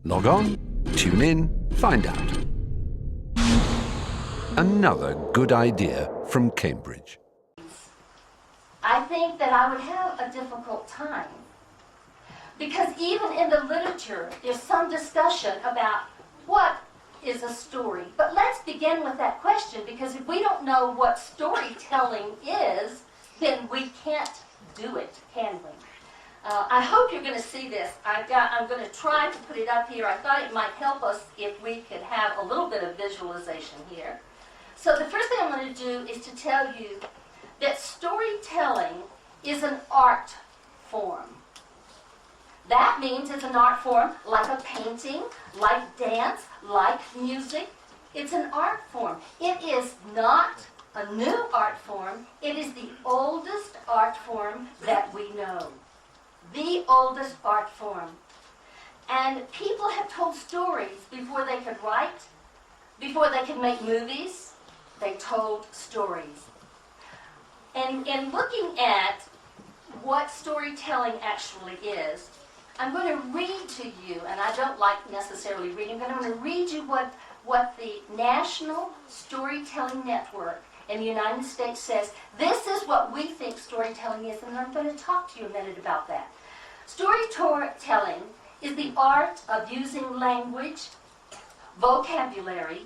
Log on, tune in, find out. Another good idea from Cambridge. I think that I would have a difficult time, because even in the literature there's some discussion about what is a story. But let's begin with that question, because if we don't know what storytelling is, then we can't do it, can we? I hope you're going to see this. I'm going to try to put it up here. I thought it might help us if we could have a little bit of visualization here. So the first thing I'm going to do is to tell you that storytelling is an art form. That means it's an art form like a painting, like dance, like music. It's an art form. It is not a new art form. It is the oldest art form that we know. The oldest art form. And people have told stories before they could write, before they could make movies. They told stories. And in looking at what storytelling actually is, I'm going to read to you, and I don't like necessarily reading, but I'm going to read you what the National Storytelling Network in the United States says. This is what we think storytelling is, and I'm going to talk to you a minute about that. Storytelling is the art of using language, vocabulary,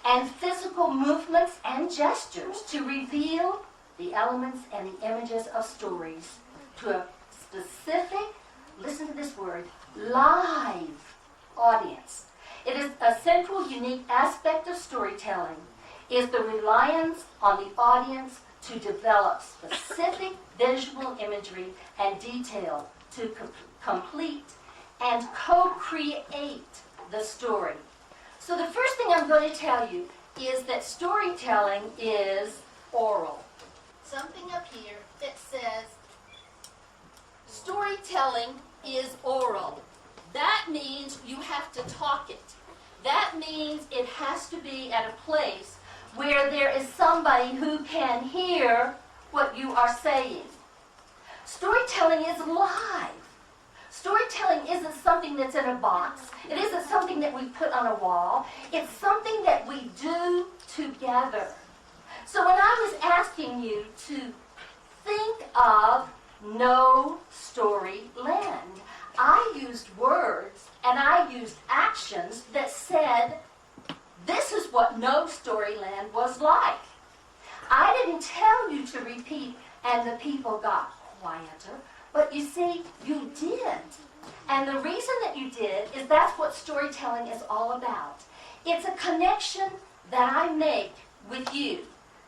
and physical movements and gestures to reveal the elements and the images of stories to a specific, listen to this word, live audience. It is a central, unique aspect of storytelling is the reliance on the audience to develop specific visual imagery and detail to complete and co-create the story. So the first thing I'm going to tell you is that storytelling is oral. Something up here that says storytelling is oral. That means you have to talk it. That means it has to be at a place where there is somebody who can hear what you are saying. Storytelling is live. Storytelling isn't something that's in a box. It isn't something that we put on a wall. It's something that we do together. So when I was asking you to think of no story land, I used words and I used actions that said, this is what no story land was like. I didn't tell you to repeat and the people got quieter, but you see, you did. And the reason that you did is that's what storytelling is all about. It's a connection that I make with you,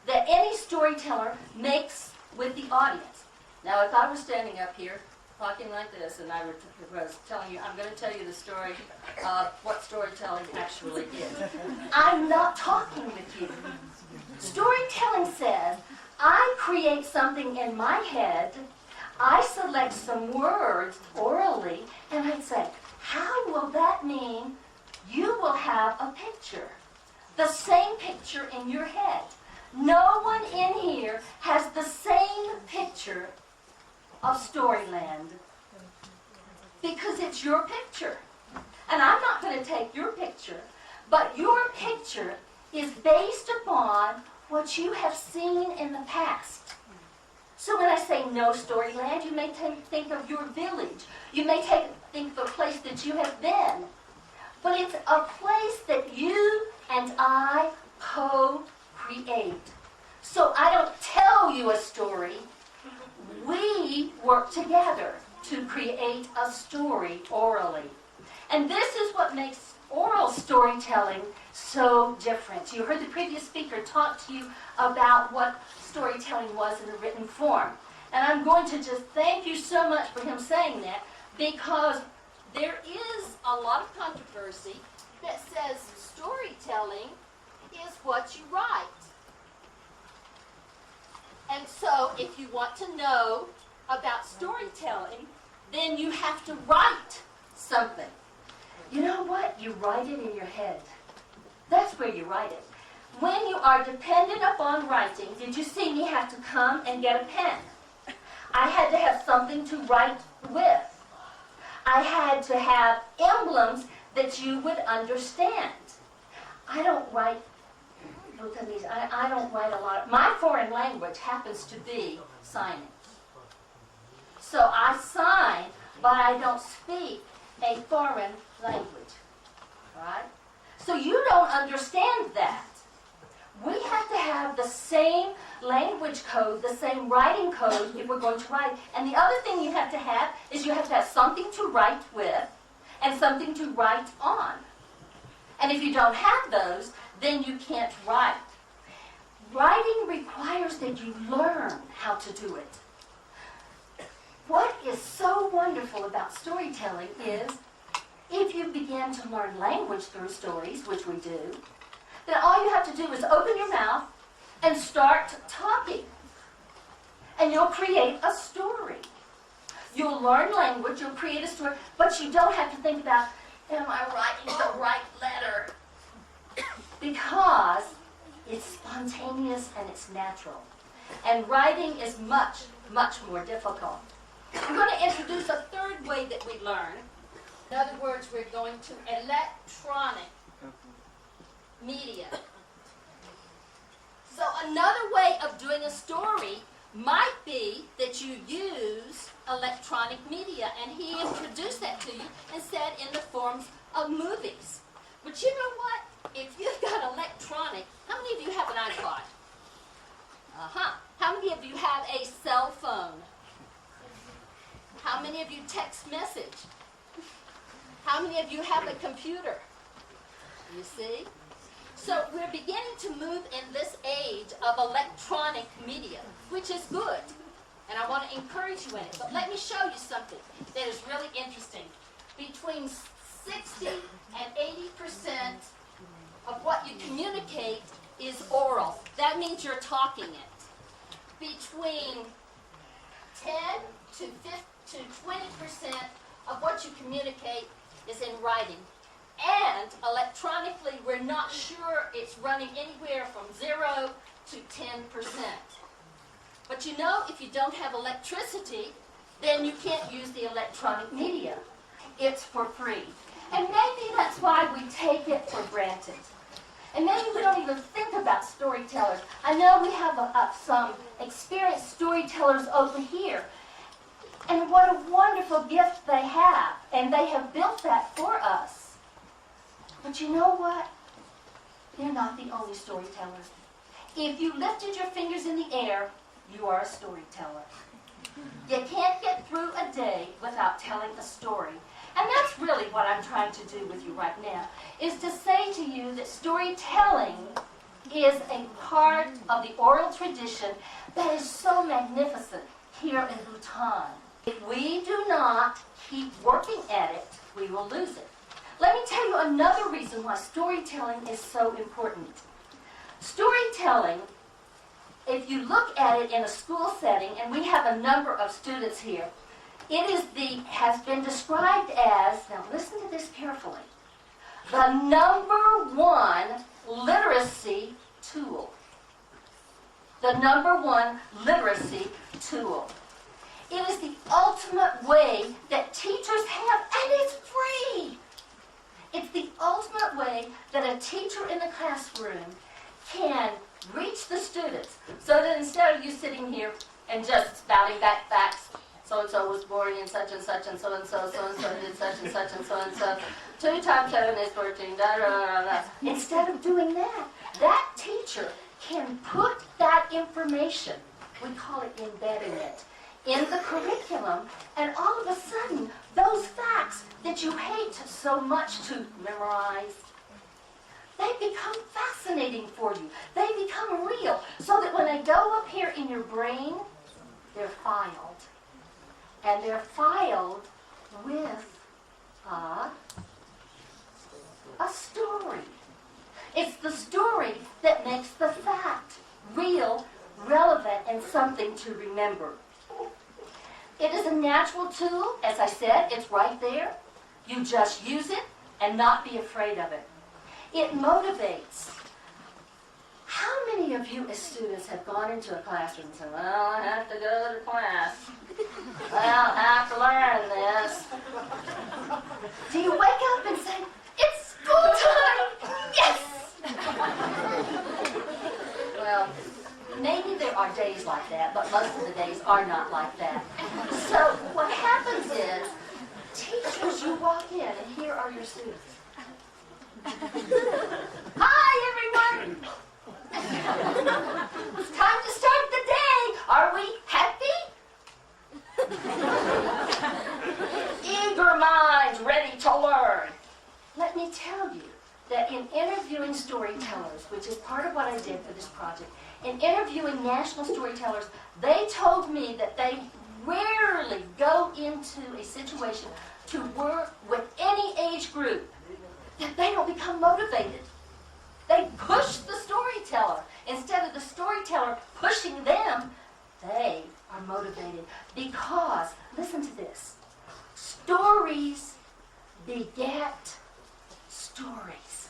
that any storyteller makes with the audience. Now, if I was standing up here talking like this and I was telling you, I'm going to tell you the story of what storytelling actually is, I'm not talking with you. Storytelling says, I create something in my head, I select some words orally, and I say, how will that mean you will have a picture? The same picture in your head. No one in here has the same picture of Storyland because it's your picture. And I'm not going to take your picture, but your picture is based upon what you have seen in the past. So when I say no Storyland, you may think of your village. You may think of a place that you have been. But it's a place that you and I co-create. So I don't tell you a story. We work together to create a story orally. And this is what makes oral storytelling so different. You heard the previous speaker talk to you about what storytelling was in a written form. And I'm going to just thank you so much for him saying that, because there is a lot of controversy that says storytelling is what you write. And so if you want to know about storytelling, then you have to write something. You know what? You write it in your head. That's where you write it. When you are dependent upon writing, did you see me have to come and get a pen? I had to have something to write with. I had to have emblems that you would understand. I don't write Bhutanese. I don't write a lot. My foreign language happens to be signing. So I sign, but I don't speak a foreign language. Right? So you don't understand that. We have to have the same language code, the same writing code if we're going to write. And the other thing you have to have is you have to have something to write with and something to write on. And if you don't have those, then you can't write. Writing requires that you learn how to do it. What is so wonderful about storytelling is if you begin to learn language through stories, which we do, then all you have to do is open your mouth and start talking. And you'll create a story. You'll learn language, you'll create a story, but you don't have to think about, am I writing the right letter? Because it's spontaneous and it's natural. And writing is much, much more difficult. We're going to introduce a third way that we learn. In other words, we're going to electronic media. So another way of doing a story might be that you use electronic media, and he introduced that to you and said in the forms of movies. But you know what? If you've got electronic, how many of you have an iPod? How many of you have a cell phone? How many of you text message? How many of you have a computer? You see? So we're beginning to move in this age of electronic media, which is good. And I want to encourage you in it. But let me show you something that is really interesting. Between 60 and 80% of what you communicate is oral. That means you're talking it. Between 10 to 20% of what you communicate is in writing. And electronically, we're not sure it's running anywhere from 0 to 10%. But you know, if you don't have electricity, then you can't use the electronic media. It's for free. And maybe that's why we take it for granted. And maybe we don't even think about storytellers. I know we have some experienced storytellers over here. And what a wonderful gift they have. And they have built that for us. But you know what? They're not the only storytellers. If you lifted your fingers in the air, you are a storyteller. You can't get through a day without telling a story. And that's really what I'm trying to do with you right now, is to say to you that storytelling is a part of the oral tradition that is so magnificent here in Bhutan. If we do not keep working at it, we will lose it. Let me tell you another reason why storytelling is so important. Storytelling, if you look at it in a school setting, and we have a number of students here, it has been described as, now listen to this carefully, the #1 literacy tool. The #1 literacy tool. It is the ultimate way that teachers have, and it's free. It's the ultimate way that a teacher in the classroom can reach the students, so that instead of you sitting here and just spouting back facts, so-and-so was born in such and such, and so-and-so did such and such, and so-and-so, 2 times 7 is 14, da, da, da, da. Instead of doing that, that teacher can put that information, we call it embedding it, in the curriculum, and all of a sudden, those facts that you hate so much to memorize, they become fascinating for you. They become real, so that when they go up here in your brain, they're filed. And they're filed with a story. It's the story that makes the fact real, relevant, and something to remember. It is a natural tool. As I said, it's right there. You just use it and not be afraid of it. It motivates. How many of you as students have gone into a classroom and said, well, I have to go to class. Well, I have to learn this. Do you wake up and say, like that, but most of the days are not like that. So what happens is, teachers, you walk in and here are your students. Hi, everyone! It's time to start the day. Are we happy? Eager minds ready to learn. Let me tell you that in interviewing storytellers, which is part of what I did for this project, in interviewing national storytellers, they told me that they rarely go into a situation to work with any age group that they don't become motivated. They push the storyteller. Instead of the storyteller pushing them, they are motivated because, listen to this, stories beget stories.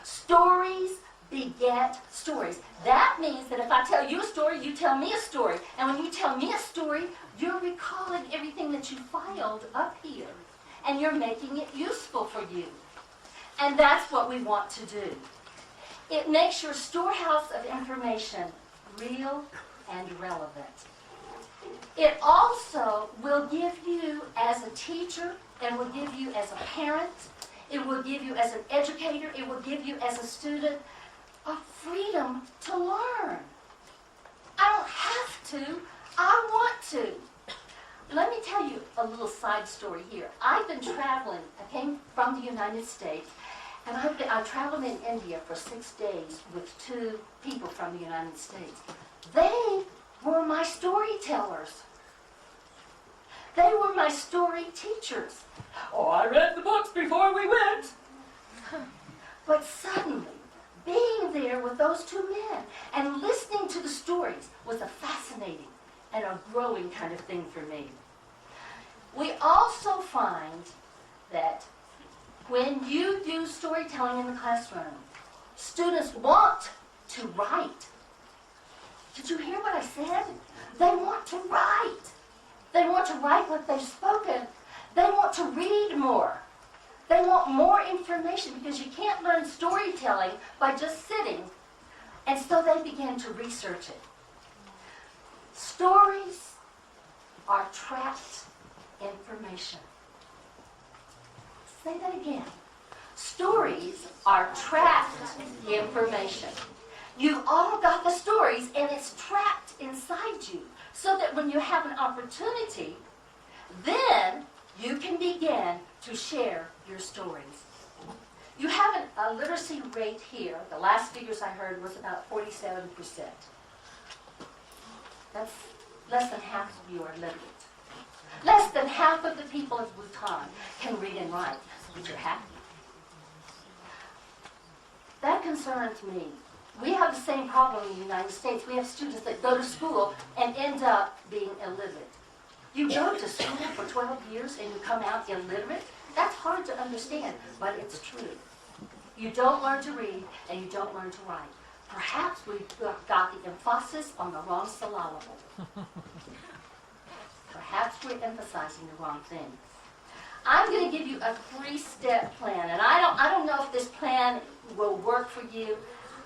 Stories beget stories. That means that if I tell you a story, you tell me a story. And when you tell me a story, you're recalling everything that you filed up here. And you're making it useful for you. And that's what we want to do. It makes your storehouse of information real and relevant. It also will give you as a teacher, and will give you as a parent, it will give you as an educator, it will give you as a student a freedom to learn. I don't have to, I want to. Let me tell you a little side story here. I've been traveling, I came from the United States, and I traveled in India for 6 days with 2 people from the United States. They were my storytellers. They were my story teachers. Oh, I read the books before we went. But suddenly, being there with those 2 men and listening to the stories was a fascinating and a growing kind of thing for me. We also find that when you do storytelling in the classroom, students want to write. Did you hear what I said? They want to write. They want to write what they've spoken. They want to read more. They want more information because you can't learn storytelling by just sitting. And so they begin to research it. Stories are trapped information. Say that again. Stories are trapped information. You've all got the stories and it's trapped inside you so that when you have an opportunity, then you can begin to share your stories. You have a literacy rate here. The last figures I heard was about 47%. That's less than half of you are literate. Less than half of the people of Bhutan can read and write, but you're happy. That concerns me. We have the same problem in the United States. We have students that go to school and end up being illiterate. You go to school for 12 years and you come out illiterate? That's hard to understand, but it's true. You don't learn to read and you don't learn to write. Perhaps we've got the emphasis on the wrong syllable. Perhaps we're emphasizing the wrong thing. I'm going to give you a 3-step plan, and I don't know if this plan will work for you.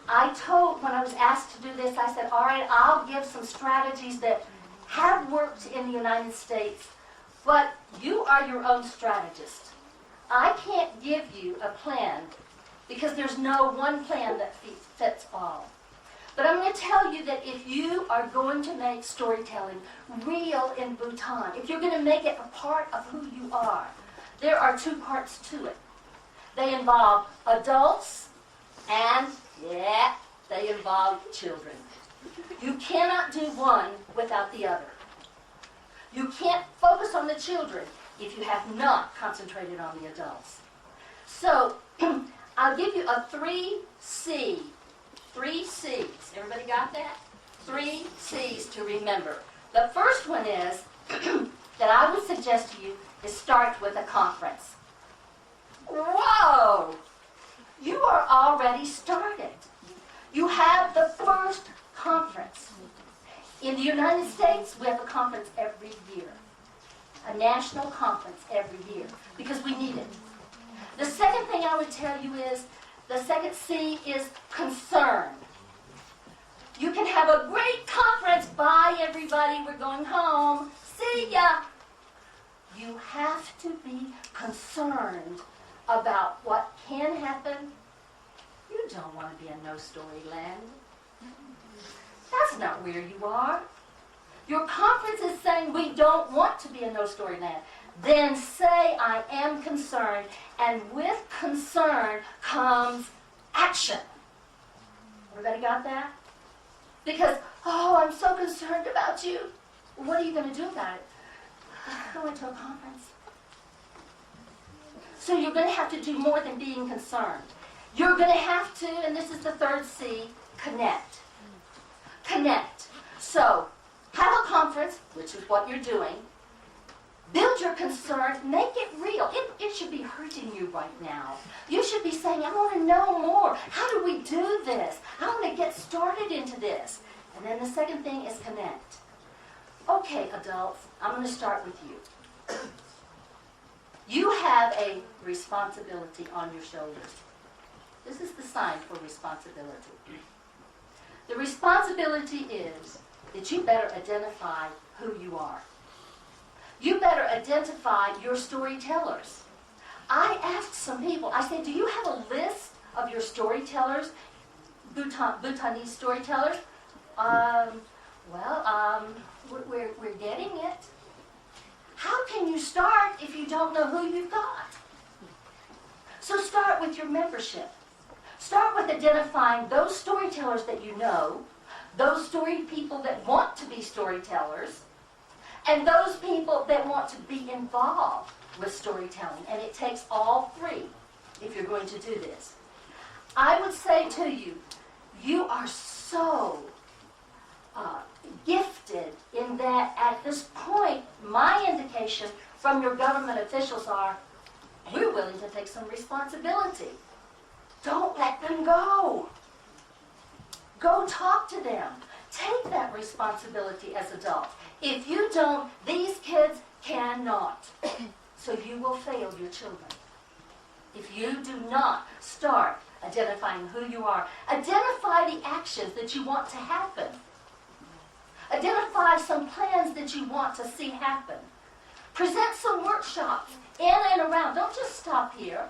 When I was asked to do this, I said, all right, I'll give some strategies that have worked in the United States, but you are your own strategist. I can't give you a plan because there's no one plan that fits all. But I'm going to tell you that if you are going to make storytelling real in Bhutan, if you're going to make it a part of who you are, there are 2 parts to it. They involve adults and, they involve children. You cannot do one without the other. You can't focus on the children if you have not concentrated on the adults. So, I'll give you a 3C. 3 C's. Everybody got that? 3 C's to remember. The first one is, that I would suggest to you, is start with a conference. Whoa! You are already started. You have the first conference. In the United States, we have a conference every year. A national conference every year, because we need it. The second thing I would tell you is, the second C is concern. You can have a great conference. Bye, everybody. We're going home. See ya. You have to be concerned about what can happen. You don't want to be in no-story land. That's not where you are. Your conference is saying we don't want to be in no-story land. Then say, I am concerned. And with concern comes action. Everybody got that? Because, oh, I'm so concerned about you. What are you going to do about it? I went to a conference. So you're going to have to do more than being concerned. You're going to have to, and this is the third C, connect. Connect. So, have a conference, which is what you're doing. Build your concern. Make it real. It should be hurting you right now. You should be saying, I want to know more. How do we do this? I want to get started into this. And then the second thing is connect. Okay, adults, I'm going to start with you. You have a responsibility on your shoulders. This is the sign for responsibility. The responsibility is that you better identify who you are. You better identify your storytellers. I asked some people, I said, do you have a list of your storytellers, Bhutanese storytellers? We're getting it. How can you start if you don't know who you've got? So start with your membership. Start with identifying those storytellers that you know, those story people that want to be storytellers, and those people that want to be involved with storytelling. And it takes all three if you're going to do this. I would say to you, you are so gifted in that at this point, my indication from your government officials are, we're willing to take some responsibility. Don't let them go. Go talk to them. Take that responsibility as adults. If you don't, these kids cannot. So you will fail your children. If you do not start identifying who you are, identify the actions that you want to happen. Identify some plans that you want to see happen. Present some workshops in and around. Don't just stop here.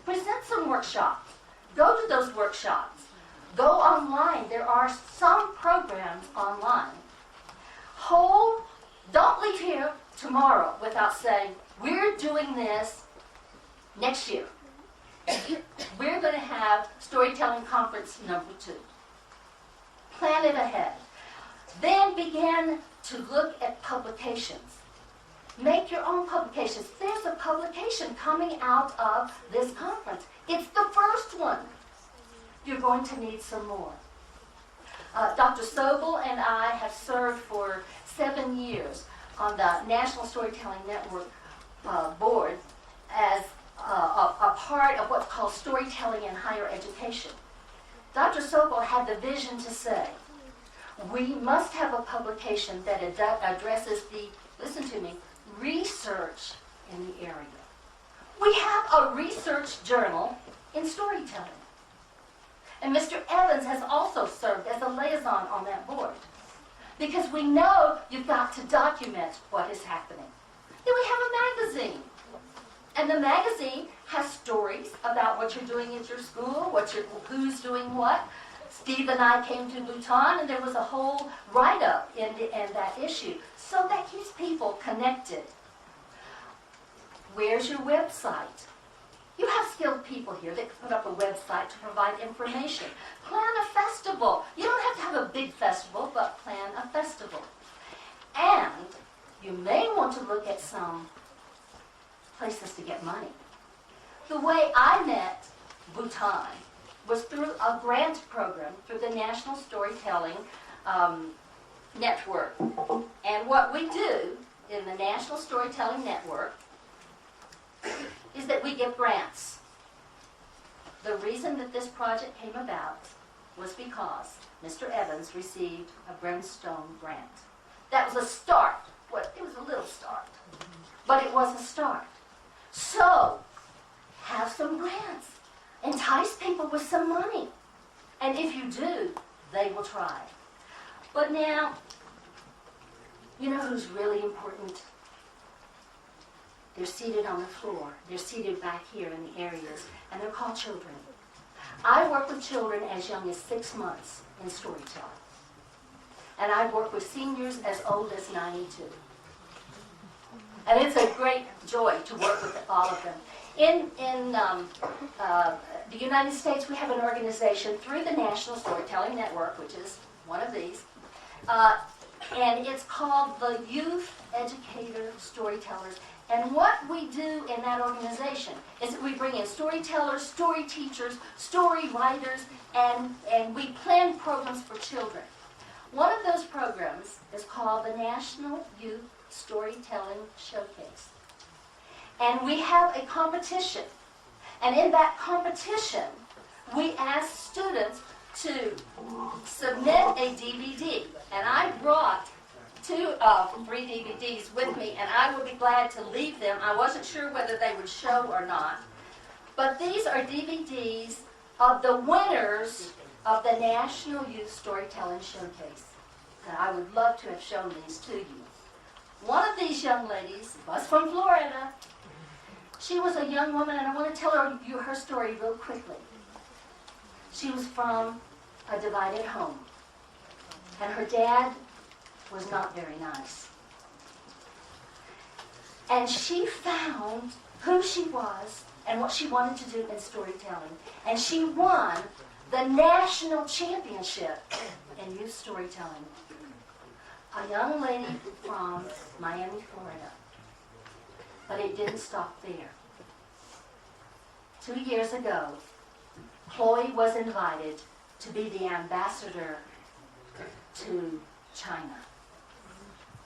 Present some workshops. Go to those workshops. Go online. There are some programs online. Don't leave here tomorrow without saying, we're doing this next year. We're going to have Storytelling Conference number 2. Plan it ahead. Then begin to look at publications. Make your own publications. There's a publication coming out of this conference. It's the first one. You're going to need some more. Dr. Sobel and I have served for 7 years on the National Storytelling Network board as a part of what's called storytelling in higher education. Dr. Sobel had the vision to say, we must have a publication that addresses the, listen to me, research in the area. We have a research journal in storytelling. And Mr. Evans has also served as a liaison on that board. Because we know you've got to document what is happening. Then we have a magazine. And the magazine has stories about what you're doing at your school, who's doing what. Steve and I came to Bhutan, and there was a whole write-up in that issue. So that keeps people connected. Where's your website? You have skilled people here that can put up a website to provide information. Plan a festival. You don't have to have a big festival, but plan a festival. And you may want to look at some places to get money. The way I met Bhutan was through a grant program through the National Storytelling Network. And what we do in the National Storytelling Network is that we give grants. The reason that this project came about was because Mr. Evans received a Brimstone grant. That was a start. It was a little start, but it was a start. So, have some grants. Entice people with some money. And if you do, they will try. But now, you know who's really important? They're seated on the floor. They're seated back here in the areas, and they're called children. I work with children as young as 6 months in storytelling. And I work with seniors as old as 92. And it's a great joy to work with all of them. In the United States, we have an organization through the National Storytelling Network, which is one of these, and it's called the Youth Educator Storytellers. And what we do in that organization is that we bring in storytellers, story teachers, story writers, and we plan programs for children. One of those programs is called the National Youth Storytelling Showcase. And we have a competition. And in that competition, we ask students to submit a DVD. And I brought 3 DVDs with me, and I would be glad to leave them. I wasn't sure whether they would show or not. But these are DVDs of the winners of the National Youth Storytelling Showcase. And I would love to have shown these to you. One of these young ladies was from Florida. She was a young woman, and I want to tell her story real quickly. She was from a divided home, and her dad was not very nice. And she found who she was and what she wanted to do in storytelling. And she won the national championship in youth storytelling. A young lady from Miami, Florida. But it didn't stop there. 2 years ago, Chloe was invited to be the ambassador to China.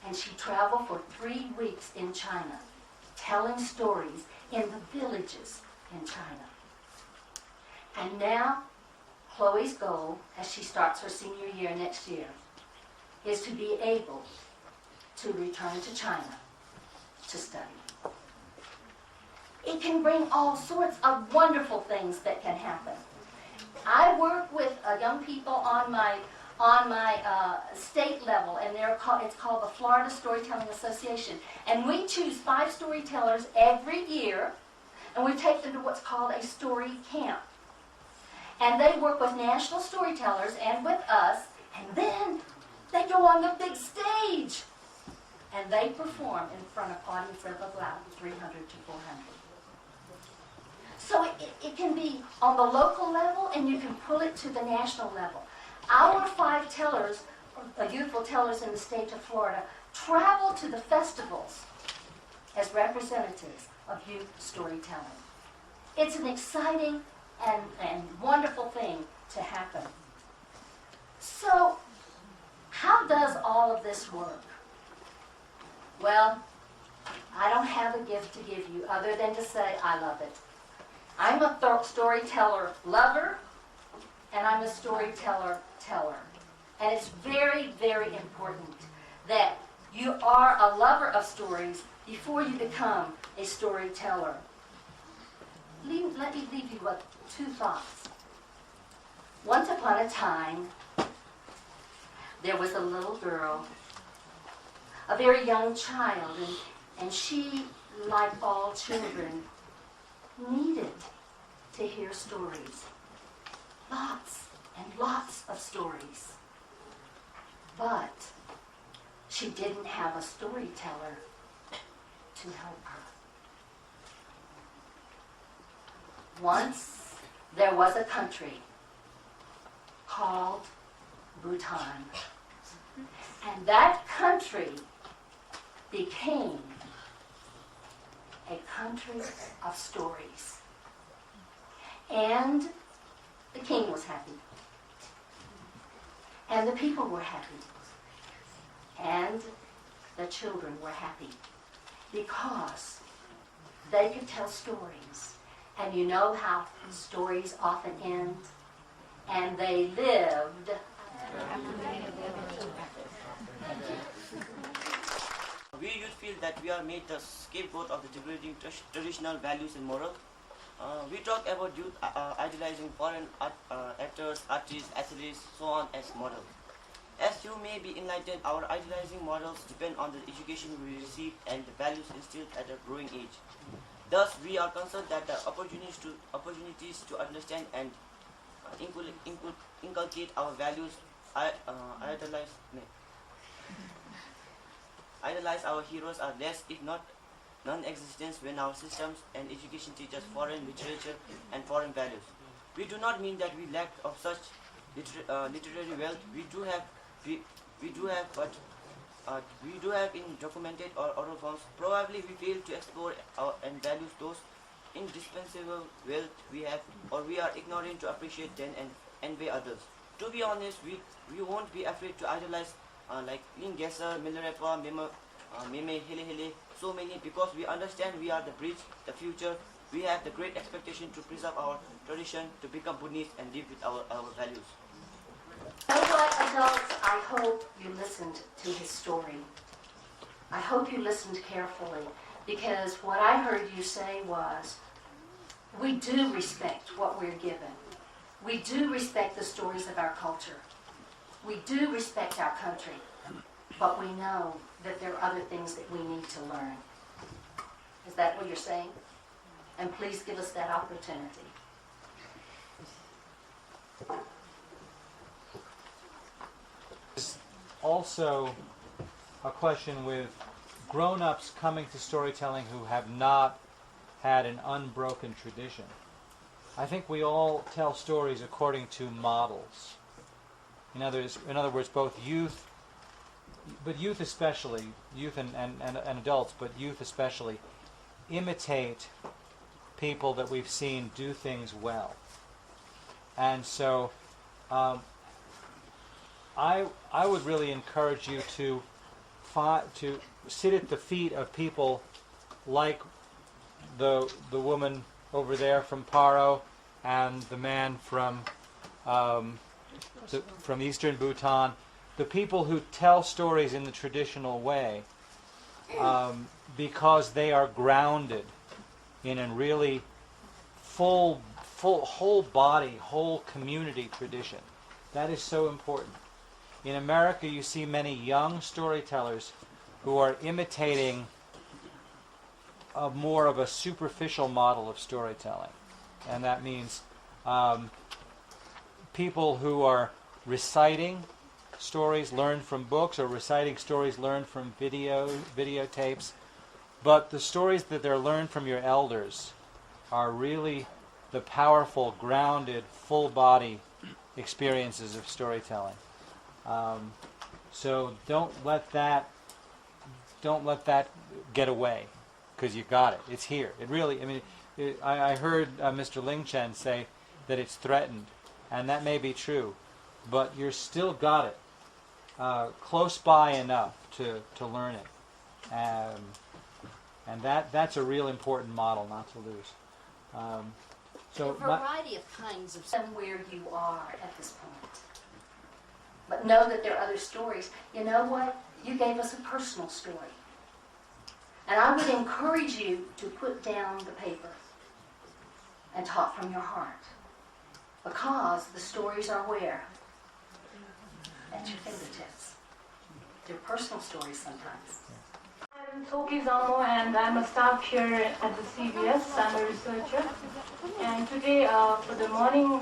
And she traveled for 3 weeks in China, telling stories in the villages in China. And now, Chloe's goal, as she starts her senior year next year, is to be able to return to China to study. It can bring all sorts of wonderful things that can happen. I work with young people on my state level, and it's called the Florida Storytelling Association. And we choose 5 storytellers every year, and we take them to what's called a story camp. And they work with national storytellers and with us, and then they go on the big stage, and they perform in front of audiences of about 300 to 400. So it can be on the local level, and you can pull it to the national level. Our 5 tellers, youthful tellers in the state of Florida, travel to the festivals as representatives of youth storytelling. It's an exciting and wonderful thing to happen. So, how does all of this work? Well, I don't have a gift to give you other than to say I love it. I'm a storyteller lover, and I'm a storyteller teller. And it's very, very important that you are a lover of stories before you become a storyteller. Let me leave you with 2 thoughts. Once upon a time, there was a little girl, a very young child, and she, like all children, needed to hear stories. Lots and lots of stories. But she didn't have a storyteller to help her. Once there was a country called Bhutan. And that country became a country of stories. And the king was happy. And the people were happy. And the children were happy. Because they could tell stories. And you know how stories often end? And they lived. We youth feel that we are made the scapegoat of the degrading traditional values and morals. We talk about youth idealizing foreign actors, artists, athletes, so on as models. As you may be enlightened, our idealizing models depend on the education we receive and the values instilled at a growing age. Thus, we are concerned that the opportunities to understand and inculcate our values, idolize our heroes are less, if not non-existent, when our systems and education teach us foreign literature and foreign values. We do not mean that we lack of such literary wealth. We do have, in documented or oral forms. Probably we fail to explore and value those indispensable wealth we have, or we are ignorant to appreciate them and envy others. To be honest, we won't be afraid to idolize like Lingesser, Milarepa, Meme, Hele Hele, so many, because we understand we are the bridge, the future. We have the great expectation to preserve our tradition, to become Buddhist and live with our values. You know what, adults? I hope you listened to his story. I hope you listened carefully, because what I heard you say was, we do respect what we're given. We do respect the stories of our culture. We do respect our country, but we know that there are other things that we need to learn. Is that what you're saying? And please give us that opportunity. Also a question with grown-ups coming to storytelling who have not had an unbroken tradition. I think we all tell stories according to models. In other words, both youth, but youth especially, youth and adults, but youth especially, imitate people that we've seen do things well. And so I would really encourage you to sit at the feet of people like the woman over there from Paro and the man from eastern Bhutan, the people who tell stories in the traditional way, because they are grounded in a really full whole body, whole community tradition. That is so important. In America, you see many young storytellers who are imitating more of a superficial model of storytelling. And that means people who are reciting stories learned from books, or reciting stories learned from videotapes. But the stories that they're learned from your elders are really the powerful, grounded, full-body experiences of storytelling. So don't let that get away, because you got it. It's here. It really. I mean, I heard Mr. Ling Chen say that it's threatened, and that may be true, but you're still got it close by enough to learn it, and that's a real important model not to lose. So a variety of kinds of somewhere you are at this point. But know that there are other stories. You know what? You gave us a personal story. And I would encourage you to put down the paper and talk from your heart. Because the stories are where? At your fingertips. They're personal stories sometimes. I'm Toki Zamo, and I'm a staff here at the CBS. I'm a researcher. And today, for the morning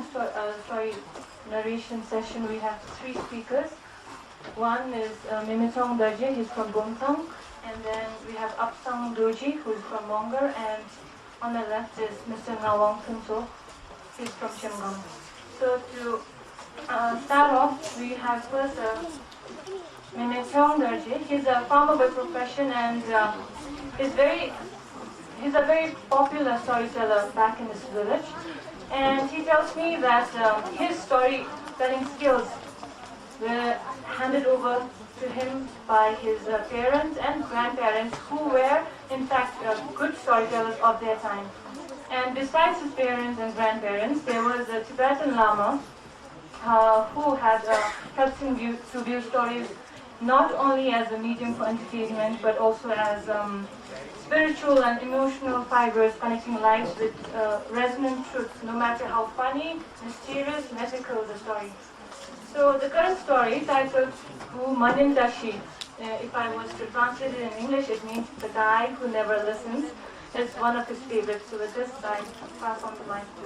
narration session, we have three speakers. One is Meme Tshewang Dargay, he's from Bumthang. And then we have Ap Tshewang Dargay, who's from Mongar. And on the left is Mr. Nawang Tunso, he's from Chimgam. So to start off, we have first Meme Tshewang Dargay. He's a farmer by profession, and he's a very popular storyteller back in his village. And he tells me that his storytelling skills were handed over to him by his parents and grandparents, who were in fact good storytellers of their time. And besides his parents and grandparents, there was a Tibetan Lama who had helped him to view stories not only as a medium for entertainment, but also as spiritual and emotional fibers connecting lives with resonant truths, no matter how funny, mysterious, mythical the story. So the current story, titled Bu Ma Nyen Tashi, if I was to translate it in English, it means the guy who never listens. It's one of his favorites. So with this, I pass on the mic to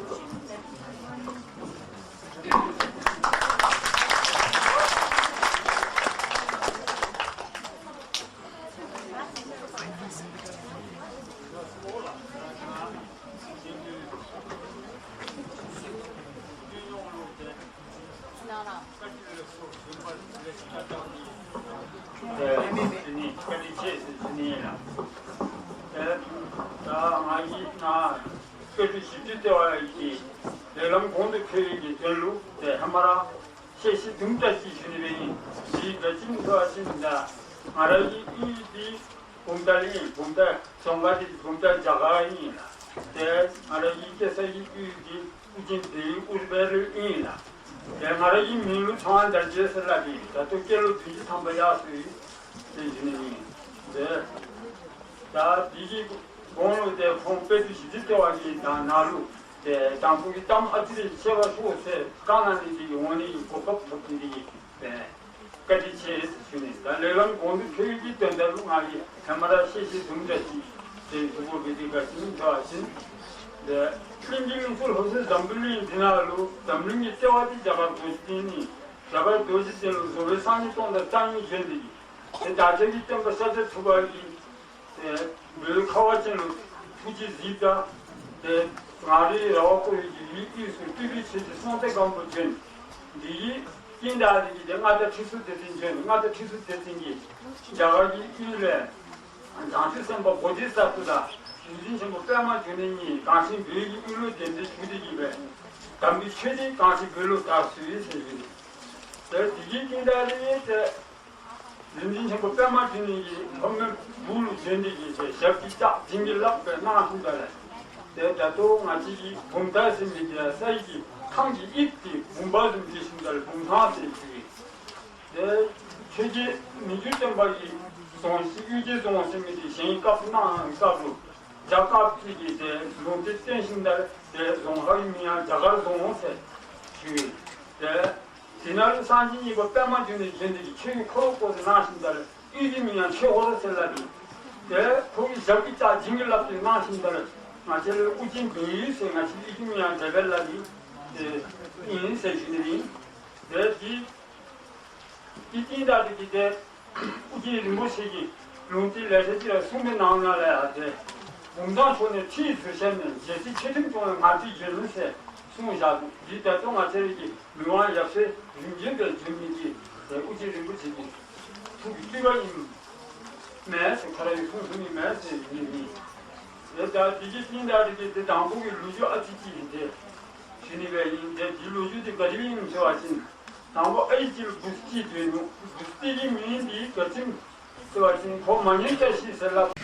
Bu Ma Nyen Tashi